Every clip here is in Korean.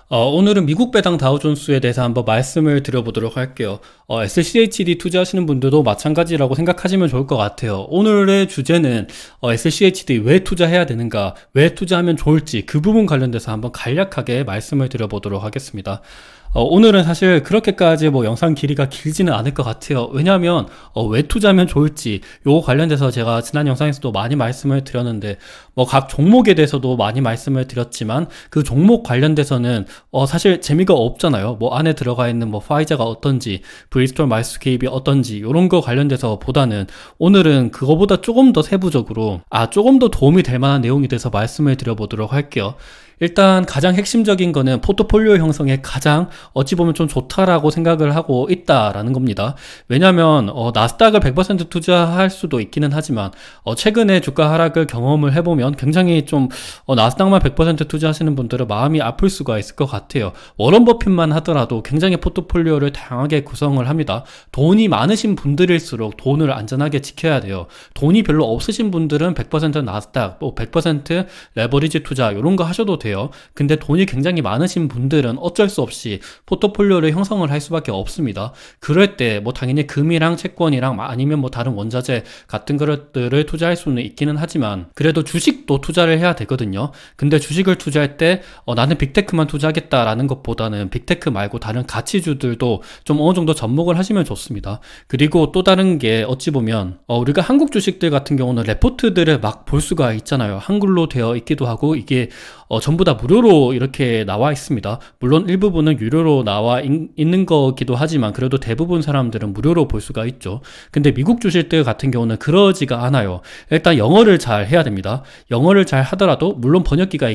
오늘은 미국 배당 다우존스에 대해서 한번 말씀을 드려보도록 할게요. SCHD 투자하시는 분들도 마찬가지라고 생각하시면 좋을 것 같아요. 오늘의 주제는 SCHD 왜 투자해야 되는가, 왜 투자하면 좋을지 그 부분 관련돼서 한번 간략하게 말씀을 드려보도록 하겠습니다. 오늘은 사실 그렇게까지 영상 길이가 길지는 않을 것 같아요. 왜냐하면 왜 투자하면 좋을지 요거 관련돼서 제가 지난 영상에서도 많이 말씀을 드렸는데 각 종목에 대해서도 많이 말씀을 드렸지만 그 종목 관련돼서는 사실 재미가 없잖아요. 안에 들어가 있는 파이자가 어떤지, 브리스톨 마이스 스퀘입이 어떤지 요런 거 관련돼서 보다는 오늘은 그거보다 조금 더 세부적으로 조금 더 도움이 될 만한 내용이 돼서 말씀을 드려보도록 할게요. 일단 가장 핵심적인 거는 포트폴리오 형성에 가장 어찌 보면 좀 좋다라고 생각을 하고 있다라는 겁니다. 왜냐하면 나스닥을 100% 투자할 수도 있기는 하지만 최근에 주가 하락을 경험을 해보면 굉장히 좀 나스닥만 100% 투자하시는 분들은 마음이 아플 수가 있을 것 같아요. 워런 버핏만 하더라도 굉장히 포트폴리오를 다양하게 구성을 합니다. 돈이 많으신 분들일수록 돈을 안전하게 지켜야 돼요. 돈이 별로 없으신 분들은 100% 나스닥, 100% 레버리지 투자 이런 거 하셔도 돼요. 근데 돈이 굉장히 많으신 분들은 어쩔 수 없이 포트폴리오를 형성을 할 수밖에 없습니다. 그럴 때 당연히 금이랑 채권이랑 아니면 다른 원자재 같은 것들을 투자할 수는 있기는 하지만 그래도 주식도 투자를 해야 되거든요. 근데 주식을 투자할 때 나는 빅테크만 투자하겠다라는 것보다는 빅테크 말고 다른 가치주들도 좀 어느 정도 접목을 하시면 좋습니다. 그리고 또 다른 게 어찌 보면 우리가 한국 주식들 같은 경우는 레포트들을 막 볼 수가 있잖아요. 한글로 되어 있기도 하고 이게 전부 다 무료로 이렇게 나와 있습니다. 물론 일부분은 유료로 나와 있는 거기도 하지만 그래도 대부분 사람들은 무료로 볼 수가 있죠. 근데 미국 주식들 같은 경우는 그러지가 않아요. 일단 영어를 잘 해야 됩니다. 영어를 잘 하더라도 물론 번역기가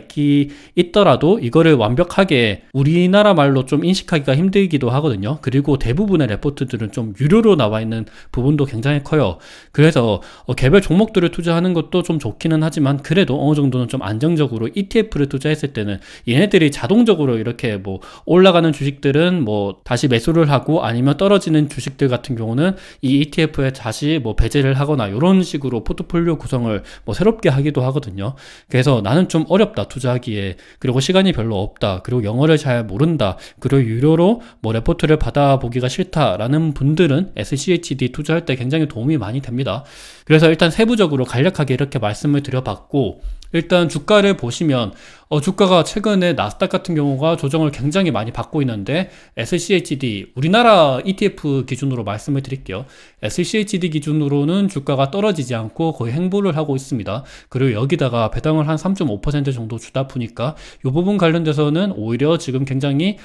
있더라도 이거를 완벽하게 우리나라 말로 좀 인식하기가 힘들기도 하거든요. 그리고 대부분의 레포트들은 좀 유료로 나와 있는 부분도 굉장히 커요. 그래서 개별 종목들을 투자하는 것도 좀 좋기는 하지만 그래도 어느 정도는 좀 안정적으로 ETF를 투자했을 때는 얘네들이 자동적으로 이렇게 올라가는 주식들은 다시 매수를 하고 아니면 떨어지는 주식들 같은 경우는 이 ETF에 다시 배제를 하거나 이런 식으로 포트폴리오 구성을 새롭게 하기도 하거든요. 그래서 나는 좀 어렵다 투자하기에, 그리고 시간이 별로 없다, 그리고 영어를 잘 모른다, 그리고 유료로 레포트를 받아보기가 싫다라는 분들은 SCHD 투자할 때 굉장히 도움이 많이 됩니다. 그래서 일단 세부적으로 간략하게 이렇게 말씀을 드려봤고, 일단 주가를 보시면 주가가 최근에 나스닥 같은 경우가 조정을 굉장히 많이 받고 있는데 SCHD, 우리나라 ETF 기준으로 말씀을 드릴게요. SCHD 기준으로는 주가가 떨어지지 않고 거의 횡보를 하고 있습니다. 그리고 여기다가 배당을 한 3.5% 정도 주다 보니까 이 부분 관련돼서는 오히려 지금 굉장히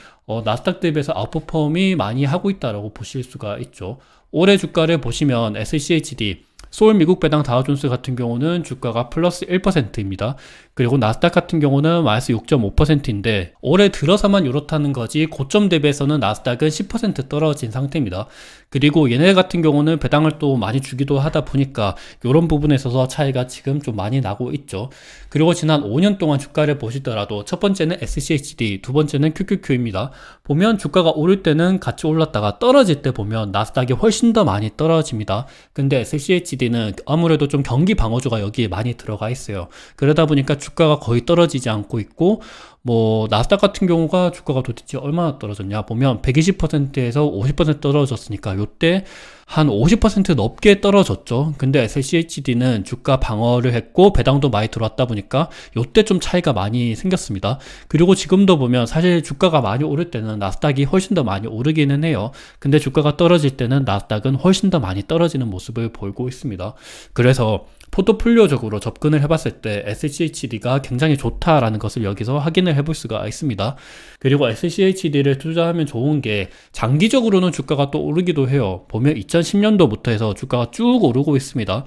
나스닥 대비해서 아웃퍼폼이 많이 하고 있다고 보실 수가 있죠. 올해 주가를 보시면 SCHD 서울 미국 배당 다우존스 같은 경우는 주가가 플러스 1%입니다. 그리고 나스닥 같은 경우는 마이너스 6.5%인데 올해 들어서만 이렇다는 거지 고점 대비해서는 나스닥은 10% 떨어진 상태입니다. 그리고 얘네 같은 경우는 배당을 또 많이 주기도 하다 보니까 이런 부분에 있어서 차이가 지금 좀 많이 나고 있죠. 그리고 지난 5년 동안 주가를 보시더라도 첫 번째는 SCHD, 두 번째는 QQQ입니다. 보면 주가가 오를 때는 같이 올랐다가 떨어질 때 보면 나스닥이 훨씬 더 많이 떨어집니다. 근데 SCHD는 아무래도 좀 경기 방어주가 여기에 많이 들어가 있어요. 그러다 보니까 주가가 거의 떨어지지 않고 있고 나스닥 같은 경우가 주가가 도대체 얼마나 떨어졌냐 보면 120%에서 50% 떨어졌으니까 요때 한 50% 넘게 떨어졌죠. 근데 SCHD는 주가 방어를 했고 배당도 많이 들어왔다 보니까 요때 좀 차이가 많이 생겼습니다. 그리고 지금도 보면 사실 주가가 많이 오를 때는 나스닥이 훨씬 더 많이 오르기는 해요. 근데 주가가 떨어질 때는 나스닥은 훨씬 더 많이 떨어지는 모습을 보이고 있습니다. 그래서 포트폴리오적으로 접근을 해봤을 때 SCHD가 굉장히 좋다라는 것을 여기서 확인을 해볼 수가 있습니다. 그리고 SCHD를 투자하면 좋은 게 장기적으로는 주가가 또 오르기도 해요. 보면 2010년도부터 해서 주가가 쭉 오르고 있습니다.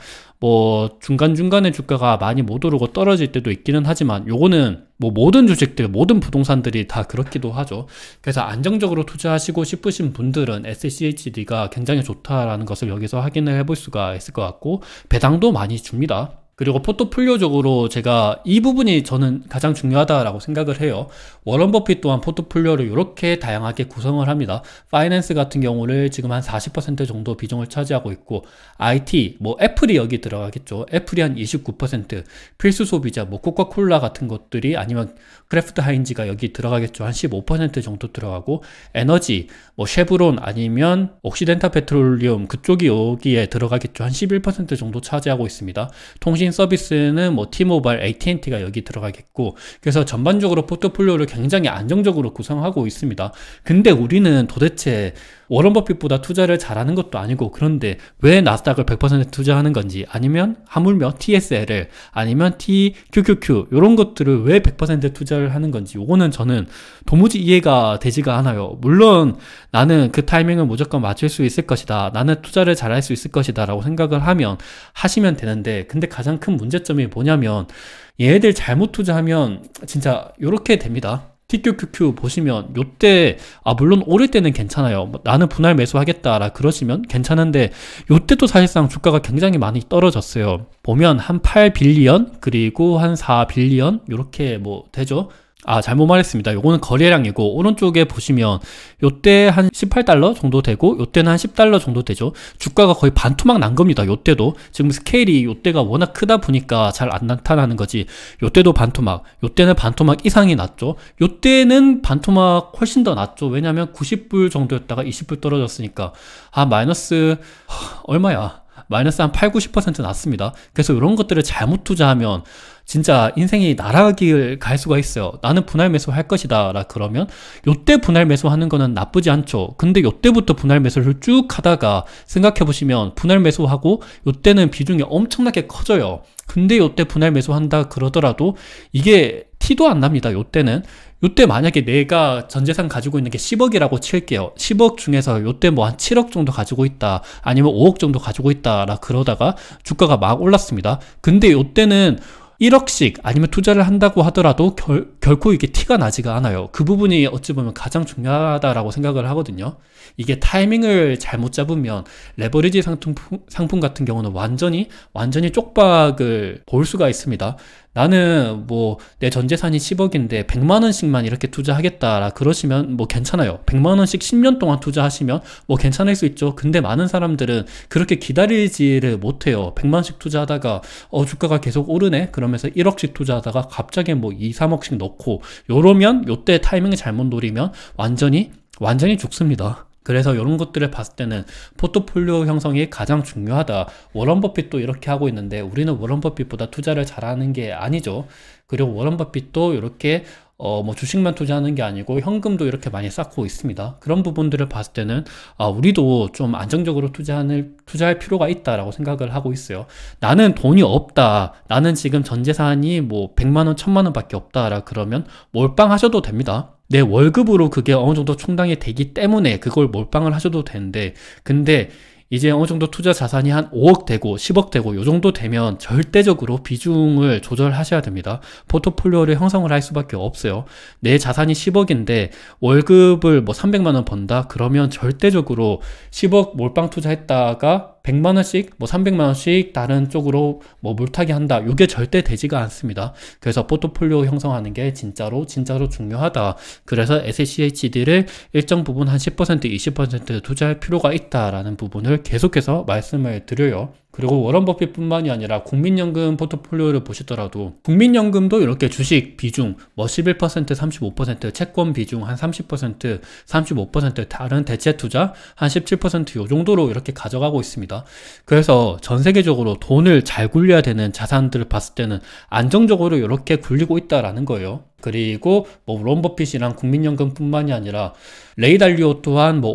중간중간에 주가가 많이 못 오르고 떨어질 때도 있기는 하지만 요거는 모든 주식들, 모든 부동산들이 다 그렇기도 하죠. 그래서 안정적으로 투자하시고 싶으신 분들은 SCHD가 굉장히 좋다라는 것을 여기서 확인을 해볼 수가 있을 것 같고 배당도 많이 줍니다. 그리고 포트폴리오적으로 제가 이 부분이 저는 가장 중요하다라고 생각을 해요. 워런 버핏 또한 포트폴리오를 이렇게 다양하게 구성을 합니다. 파이낸스 같은 경우를 지금 한 40% 정도 비중을 차지하고 있고, IT, 뭐 애플이 여기 들어가겠죠. 애플이 한 29%, 필수 소비자, 뭐 코카콜라 같은 것들이, 아니면 크래프트 하인즈가 여기 들어가겠죠. 한 15% 정도 들어가고, 에너지, 뭐 쉐브론 아니면 옥시덴탈 페트롤리움 그쪽이 여기에 들어가겠죠. 한 11% 정도 차지하고 있습니다. 통신 서비스는 뭐 T모바일, AT&T가 여기 들어가겠고, 그래서 전반적으로 포트폴리오를 굉장히 안정적으로 구성하고 있습니다. 근데 우리는 도대체 워런 버핏보다 투자를 잘하는 것도 아니고, 그런데 왜 나스닥을 100% 투자하는 건지, 아니면 하물며 TSL을, 아니면 TQQQ 이런 것들을 왜 100% 투자를 하는 건지, 이거는 저는 도무지 이해가 되지가 않아요. 물론 나는 그 타이밍을 무조건 맞출 수 있을 것이다, 나는 투자를 잘할 수 있을 것이다 라고 생각을 하면 하시면 되는데, 근데 가장 큰 문제점이 뭐냐면, 얘네들 잘못 투자하면 진짜 이렇게 됩니다. TQQQ 보시면 요때 물론 오를 때는 괜찮아요. 나는 분할 매수하겠다라 그러시면 괜찮은데, 요때도 사실상 주가가 굉장히 많이 떨어졌어요. 보면 한 8빌리언 그리고 한 4빌리언 요렇게 뭐 되죠. 잘못 말했습니다. 요거는 거래량이고, 오른쪽에 보시면 요때 한 18달러 정도 되고, 요때는 한 10달러 정도 되죠. 주가가 거의 반토막 난 겁니다. 요때도 지금 스케일이 요때가 워낙 크다 보니까 잘 안 나타나는 거지, 요때도 반토막, 요때는 반토막 이상이 났죠. 요때는 반토막 훨씬 더 났죠. 왜냐면 90불 정도였다가 20불 떨어졌으니까 마이너스 얼마야? 마이너스 한 8, 90% 났습니다. 그래서 이런 것들을 잘못 투자하면 진짜 인생이 나락을 갈 수가 있어요. 나는 분할 매수 할 것이다 라 그러면 요때 분할 매수 하는 거는 나쁘지 않죠. 근데 요때부터 분할 매수를 쭉 하다가 생각해 보시면, 분할 매수하고 요때는 비중이 엄청나게 커져요. 근데 요때 분할 매수 한다 그러더라도 이게 티도 안 납니다. 요때 만약에 내가 전재산 가지고 있는 게 10억이라고 칠게요. 10억 중에서 요때 뭐 한 7억 정도 가지고 있다, 아니면 5억 정도 가지고 있다 라 그러다가 주가가 막 올랐습니다. 근데 요때는 1억씩 아니면 투자를 한다고 하더라도 결코 이게 티가 나지가 않아요. 그 부분이 어찌 보면 가장 중요하다라고 생각을 하거든요. 이게 타이밍을 잘못 잡으면 레버리지 상품 같은 경우는 완전히 쪽박을 볼 수가 있습니다. 나는 뭐 내 전재산이 10억인데 100만원씩만 이렇게 투자하겠다 그러시면 뭐 괜찮아요. 100만원씩 10년 동안 투자하시면 뭐 괜찮을 수 있죠. 근데 많은 사람들은 그렇게 기다리지를 못해요. 100만원씩 투자하다가 주가가 계속 오르네 그러면서 1억씩 투자하다가 갑자기 뭐 2, 3억씩 넣고, 요러면 요때 타이밍을 잘못 노리면 완전히 죽습니다. 그래서 이런 것들을 봤을 때는 포트폴리오 형성이 가장 중요하다. 워런 버핏도 이렇게 하고 있는데 우리는 워런 버핏보다 투자를 잘하는 게 아니죠. 그리고 워런 버핏도 이렇게 뭐 주식만 투자하는 게 아니고 현금도 이렇게 많이 쌓고 있습니다. 그런 부분들을 봤을 때는 우리도 좀 안정적으로 투자할 필요가 있다라고 생각을 하고 있어요. 나는 돈이 없다, 나는 지금 전 재산이 뭐 100만원, 1000만원 밖에 없다라 그러면 몰빵하셔도 됩니다. 내 월급으로 그게 어느 정도 충당이 되기 때문에 그걸 몰빵을 하셔도 되는데, 근데 이제 어느 정도 투자 자산이 한 5억 되고 10억 되고 요 정도 되면 절대적으로 비중을 조절하셔야 됩니다. 포트폴리오를 형성을 할 수밖에 없어요. 내 자산이 10억인데 월급을 뭐 300만원 번다 그러면 절대적으로 10억 몰빵 투자했다가 100만원씩 뭐 300만원씩 다른 쪽으로 뭐 물타기 한다, 이게 절대 되지가 않습니다. 그래서 포트폴리오 형성하는 게 진짜로 중요하다. 그래서 SCHD를 일정 부분 한 10%, 20% 투자할 필요가 있다라는 부분을 계속해서 말씀을 드려요. 그리고 워런 버핏 뿐만이 아니라 국민연금 포트폴리오를 보시더라도 국민연금도 이렇게 주식 비중 뭐 11%, 35%, 채권 비중 한 30%, 35%, 다른 대체 투자 한 17% 요 정도로 이렇게 가져가고 있습니다. 그래서 전 세계적으로 돈을 잘 굴려야 되는 자산들을 봤을 때는 안정적으로 이렇게 굴리고 있다라는 거예요. 그리고 뭐 워런 버핏이랑 국민연금 뿐만이 아니라 레이 달리오 또한 뭐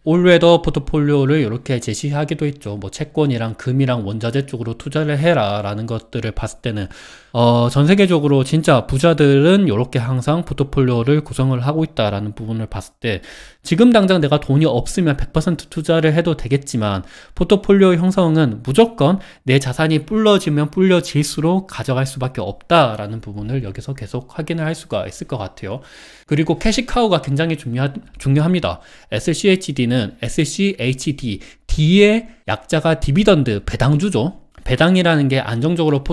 올웨더 포트폴리오를 이렇게 제시하기도 했죠. 뭐 채권이랑 금이랑 원자재 쪽으로 투자를 해라 라는 것들을 봤을 때는 전 세계적으로 진짜 부자들은 이렇게 항상 포트폴리오를 구성을 하고 있다라는 부분을 봤을 때, 지금 당장 내가 돈이 없으면 100% 투자를 해도 되겠지만 포트폴리오 형성은 무조건 내 자산이 불러지면 불려질수록 가져갈 수밖에 없다라는 부분을 여기서 계속 확인을 할 수가 있을 것 같아요. 그리고 캐시카우가 굉장히 중요합니다. SCHD는 SCHD, D의 약자가 디비던드, 배당주죠. 배당이라는 게 안정적으로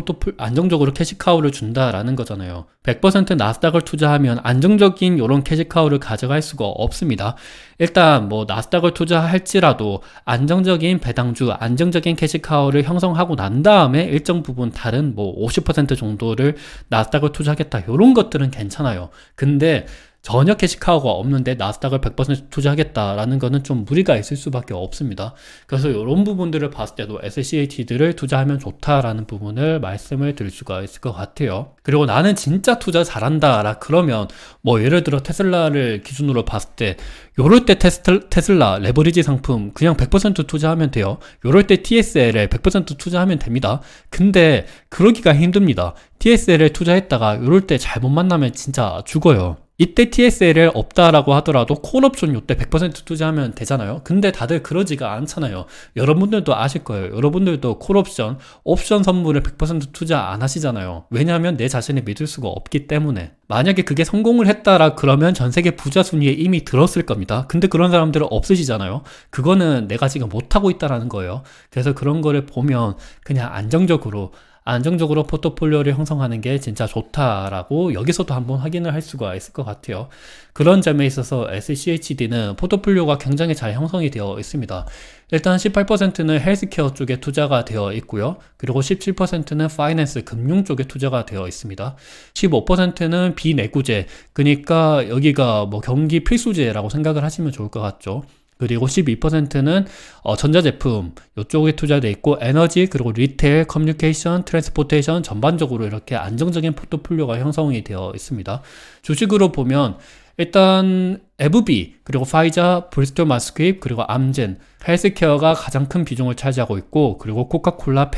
캐시카우를 준다라는 거잖아요. 100% 나스닥을 투자하면 안정적인 이런 캐시카우를 가져갈 수가 없습니다. 일단 뭐 나스닥을 투자할지라도 안정적인 배당주, 안정적인 캐시카우를 형성하고 난 다음에 일정 부분 다른 뭐 50% 정도를 나스닥을 투자하겠다. 이런 것들은 괜찮아요. 근데 전혀 캐시카우가 없는데 나스닥을 100% 투자하겠다라는 거는 좀 무리가 있을 수밖에 없습니다. 그래서 이런 부분들을 봤을 때도 SCHD를 투자하면 좋다라는 부분을 말씀을 드릴 수가 있을 것 같아요. 그리고 나는 진짜 투자 잘한다라 그러면 뭐 예를 들어 테슬라를 기준으로 봤을 때 요럴 때 테슬라 레버리지 상품 그냥 100% 투자하면 돼요. 요럴 때 TSL에 100% 투자하면 됩니다. 근데 그러기가 힘듭니다. TSL에 투자했다가 요럴 때 잘못 만나면 진짜 죽어요. 이때 TSL을 없다라고 하더라도 콜옵션 요때 100% 투자하면 되잖아요. 근데 다들 그러지가 않잖아요. 여러분들도 아실 거예요. 여러분들도 콜옵션, 옵션 선물을 100% 투자 안 하시잖아요. 왜냐하면 내 자신을 믿을 수가 없기 때문에. 만약에 그게 성공을 했다라 그러면 전 세계 부자 순위에 이미 들었을 겁니다. 근데 그런 사람들은 없으시잖아요. 그거는 내가 지금 못하고 있다라는 거예요. 그래서 그런 거를 보면 그냥 안정적으로 포트폴리오를 형성하는 게 진짜 좋다라고 여기서도 한번 확인을 할 수가 있을 것 같아요. 그런 점에 있어서 SCHD는 포트폴리오가 굉장히 잘 형성이 되어 있습니다. 일단 18%는 헬스케어 쪽에 투자가 되어 있고요. 그리고 17%는 파이낸스, 금융 쪽에 투자가 되어 있습니다. 15%는 비내구재, 그러니까 여기가 뭐 경기 필수재라고 생각을 하시면 좋을 것 같죠. 그리고 12%는 전자제품 이쪽에 투자되어 있고 에너지 그리고 리테일, 커뮤니케이션, 트랜스포테이션 전반적으로 이렇게 안정적인 포트폴리오가 형성이 되어 있습니다. 주식으로 보면 일단 에브비 그리고 파이자, 브리스톨 마스퀴 그리고 암젠, 헬스케어가 가장 큰 비중을 차지하고 있고 그리고 코카콜라,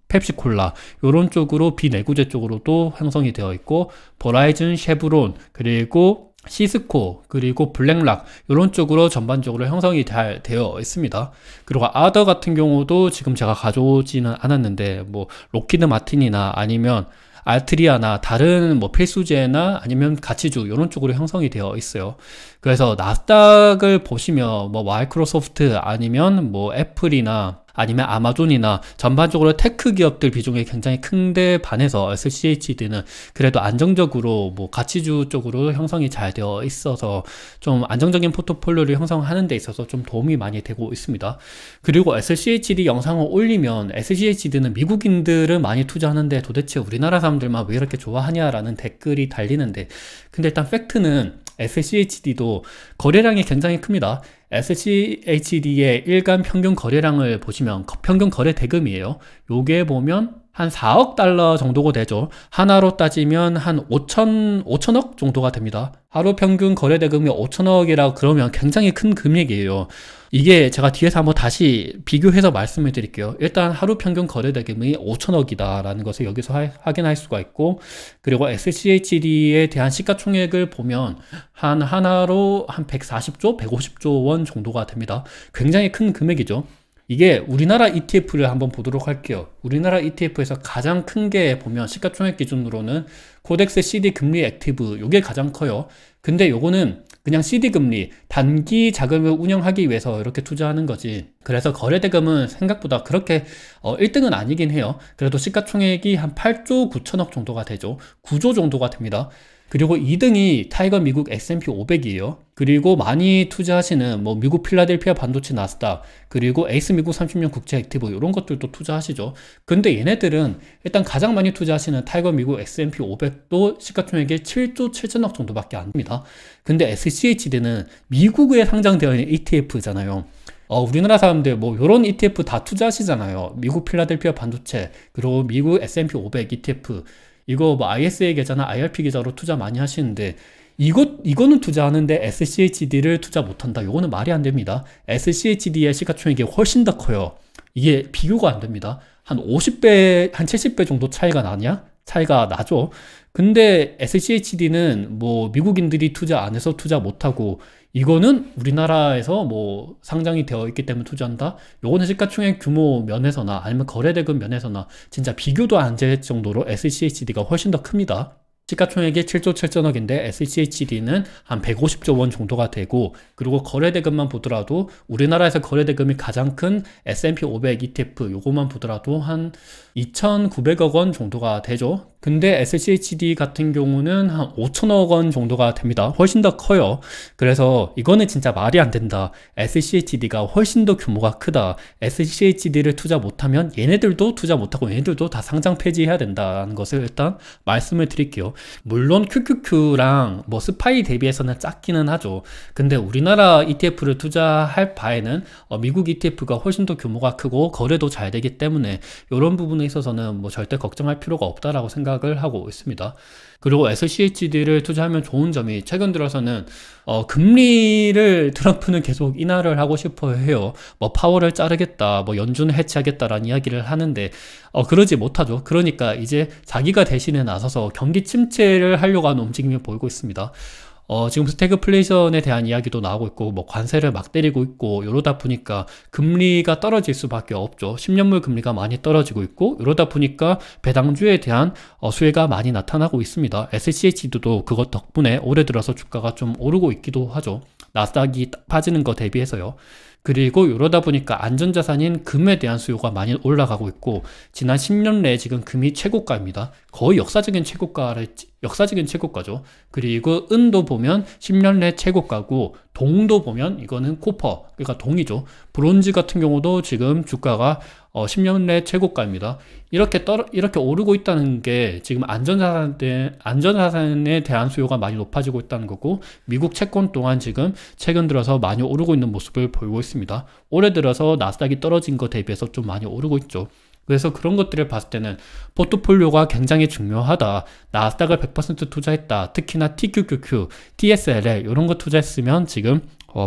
펩시콜라 이런 쪽으로 비내구재 쪽으로도 형성이 되어 있고 버라이즌, 쉐브론 그리고 시스코 그리고 블랙락 이런 쪽으로 전반적으로 형성이 잘 되어 있습니다. 그리고 아더 같은 경우도 지금 제가 가져오지는 않았는데 뭐 록히드 마틴이나 아니면 알트리아나 다른 뭐 필수재나 아니면 가치주 이런 쪽으로 형성이 되어 있어요. 그래서 나스닥을 보시면 뭐 마이크로소프트 아니면 뭐 애플이나 아니면 아마존이나 전반적으로 테크 기업들 비중이 굉장히 큰데 반해서 SCHD는 그래도 안정적으로 뭐 가치주 쪽으로 형성이 잘 되어 있어서 좀 안정적인 포트폴리오를 형성하는 데 있어서 좀 도움이 많이 되고 있습니다. 그리고 SCHD 영상을 올리면 SCHD는 미국인들은 많이 투자하는데 도대체 우리나라 사람들만 왜 이렇게 좋아하냐라는 댓글이 달리는데, 근데 일단 팩트는 SCHD도 거래량이 굉장히 큽니다. SCHD의 일간 평균 거래량을 보시면 평균 거래 대금이에요. 요게 보면 한 4억 달러 정도가 되죠. 하나로 따지면 한 5천억 정도가 됩니다. 하루 평균 거래 대금이 5천억이라 그러면 굉장히 큰 금액이에요. 이게 제가 뒤에서 한번 다시 비교해서 말씀을 드릴게요. 일단 하루 평균 거래 대금이 5천억이다 라는 것을 여기서 확인할 수가 있고, 그리고 SCHD에 대한 시가총액을 보면 하나로 한 140조, 150조 원 정도가 됩니다. 굉장히 큰 금액이죠. 이게 우리나라 ETF를 한번 보도록 할게요. 우리나라 ETF에서 가장 큰 게 보면 시가총액 기준으로는 코덱스 CD 금리 액티브, 요게 가장 커요. 근데 요거는 그냥 CD 금리, 단기 자금을 운영하기 위해서 이렇게 투자하는 거지. 그래서 거래대금은 생각보다 그렇게 1등은 아니긴 해요. 그래도 시가총액이 한 8조 9천억 정도가 되죠. 9조 정도가 됩니다. 그리고 2등이 타이거 미국 S&P 500이에요. 그리고 많이 투자하시는 뭐 미국 필라델피아 반도체 나스닥, 그리고 에이스 미국 30년 국제 액티브 이런 것들도 투자하시죠. 근데 얘네들은 일단 가장 많이 투자하시는 타이거 미국 S&P 500도 시가총액이 7조 7천억 정도밖에 안 됩니다. 근데 SCHD는 미국에 상장되어 있는 ETF잖아요. 우리나라 사람들 뭐 요런 ETF 다 투자하시잖아요. 미국 필라델피아 반도체, 그리고 미국 S&P 500 ETF, 이거 뭐 ISA 계좌나 IRP 계좌로 투자 많이 하시는데 이거는 투자하는데 SCHD를 투자 못한다. 이거는 말이 안 됩니다. SCHD의 시가총액이 훨씬 더 커요. 이게 비교가 안 됩니다. 한 50배, 한 70배 정도 차이가 나죠. 근데 SCHD는 뭐 미국인들이 투자 안 해서 투자 못하고, 이거는 우리나라에서 뭐 상장이 되어 있기 때문에 투자한다? 요거는 시가총액 규모 면에서나 아니면 거래대금 면에서나 진짜 비교도 안 될 정도로 SCHD가 훨씬 더 큽니다. 시가총액이 7조 7천억인데 SCHD는 한 150조 원 정도가 되고, 그리고 거래대금만 보더라도 우리나라에서 거래대금이 가장 큰 S&P 500 ETF 요거만 보더라도 한 2,900억 원 정도가 되죠. 근데 SCHD 같은 경우는 한 5천억 원 정도가 됩니다. 훨씬 더 커요. 그래서 이거는 진짜 말이 안 된다. SCHD가 훨씬 더 규모가 크다. SCHD를 투자 못하면 얘네들도 투자 못하고 얘네들도 다 상장 폐지해야 된다는 것을 일단 말씀을 드릴게요. 물론 QQQ랑 뭐 스파이 대비해서는 작기는 하죠. 근데 우리나라 ETF를 투자할 바에는 미국 ETF가 훨씬 더 규모가 크고 거래도 잘 되기 때문에 이런 부분에 있어서는 뭐 절대 걱정할 필요가 없다라고 생각을 하고 있습니다. 그리고 SCHD를 투자하면 좋은 점이 최근 들어서는 금리를 트럼프는 계속 인하를 하고 싶어 해요. 뭐 파월을 자르겠다, 뭐 연준을 해체하겠다라는 이야기를 하는데 그러지 못하죠. 그러니까 이제 자기가 대신에 나서서 경기 침체를 하려고 하는 움직임이 보이고 있습니다. 지금 스태그플레이션에 대한 이야기도 나오고 있고, 뭐 관세를 막 때리고 있고, 이러다 보니까 금리가 떨어질 수밖에 없죠. 10년물 금리가 많이 떨어지고 있고, 이러다 보니까 배당주에 대한 수혜가 많이 나타나고 있습니다. SCHD도 그것 덕분에 올해 들어서 주가가 좀 오르고 있기도 하죠. 나스닥이 빠지는 거 대비해서요. 그리고 이러다 보니까 안전자산인 금에 대한 수요가 많이 올라가고 있고, 지난 10년 내에 지금 금이 최고가입니다. 거의 역사적인 최고가죠. 그리고 은도 보면 10년 내 최고가고, 동도 보면 이거는 코퍼, 그러니까 동이죠. 브론즈 같은 경우도 지금 주가가 10년 내 최고가입니다. 이렇게 오르고 있다는 게 지금 안전자산에 대한 수요가 많이 높아지고 있다는 거고, 미국 채권 또한 지금 최근 들어서 많이 오르고 있는 모습을 보이고 있습니다. 올해 들어서 나스닥이 떨어진 거 대비해서 좀 많이 오르고 있죠. 그래서 그런 것들을 봤을 때는 포트폴리오가 굉장히 중요하다. 나스닥을 100% 투자했다. 특히나 TQQQ, TSLL 이런 거 투자했으면 지금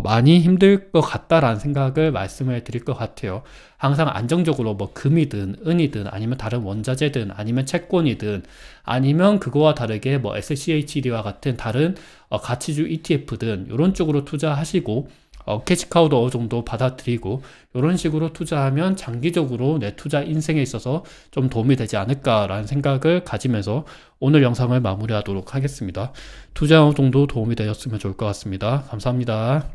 많이 힘들 것 같다라는 생각을 말씀을 드릴 것 같아요. 항상 안정적으로 뭐 금이든 은이든 아니면 다른 원자재든 아니면 채권이든 아니면 그거와 다르게 뭐 SCHD와 같은 다른 가치주 ETF든 이런 쪽으로 투자하시고, 캐시카우도 어느 정도 받아들이고 이런 식으로 투자하면 장기적으로 내 투자 인생에 있어서 좀 도움이 되지 않을까라는 생각을 가지면서 오늘 영상을 마무리하도록 하겠습니다. 투자 어느 정도 도움이 되셨으면 좋을 것 같습니다. 감사합니다.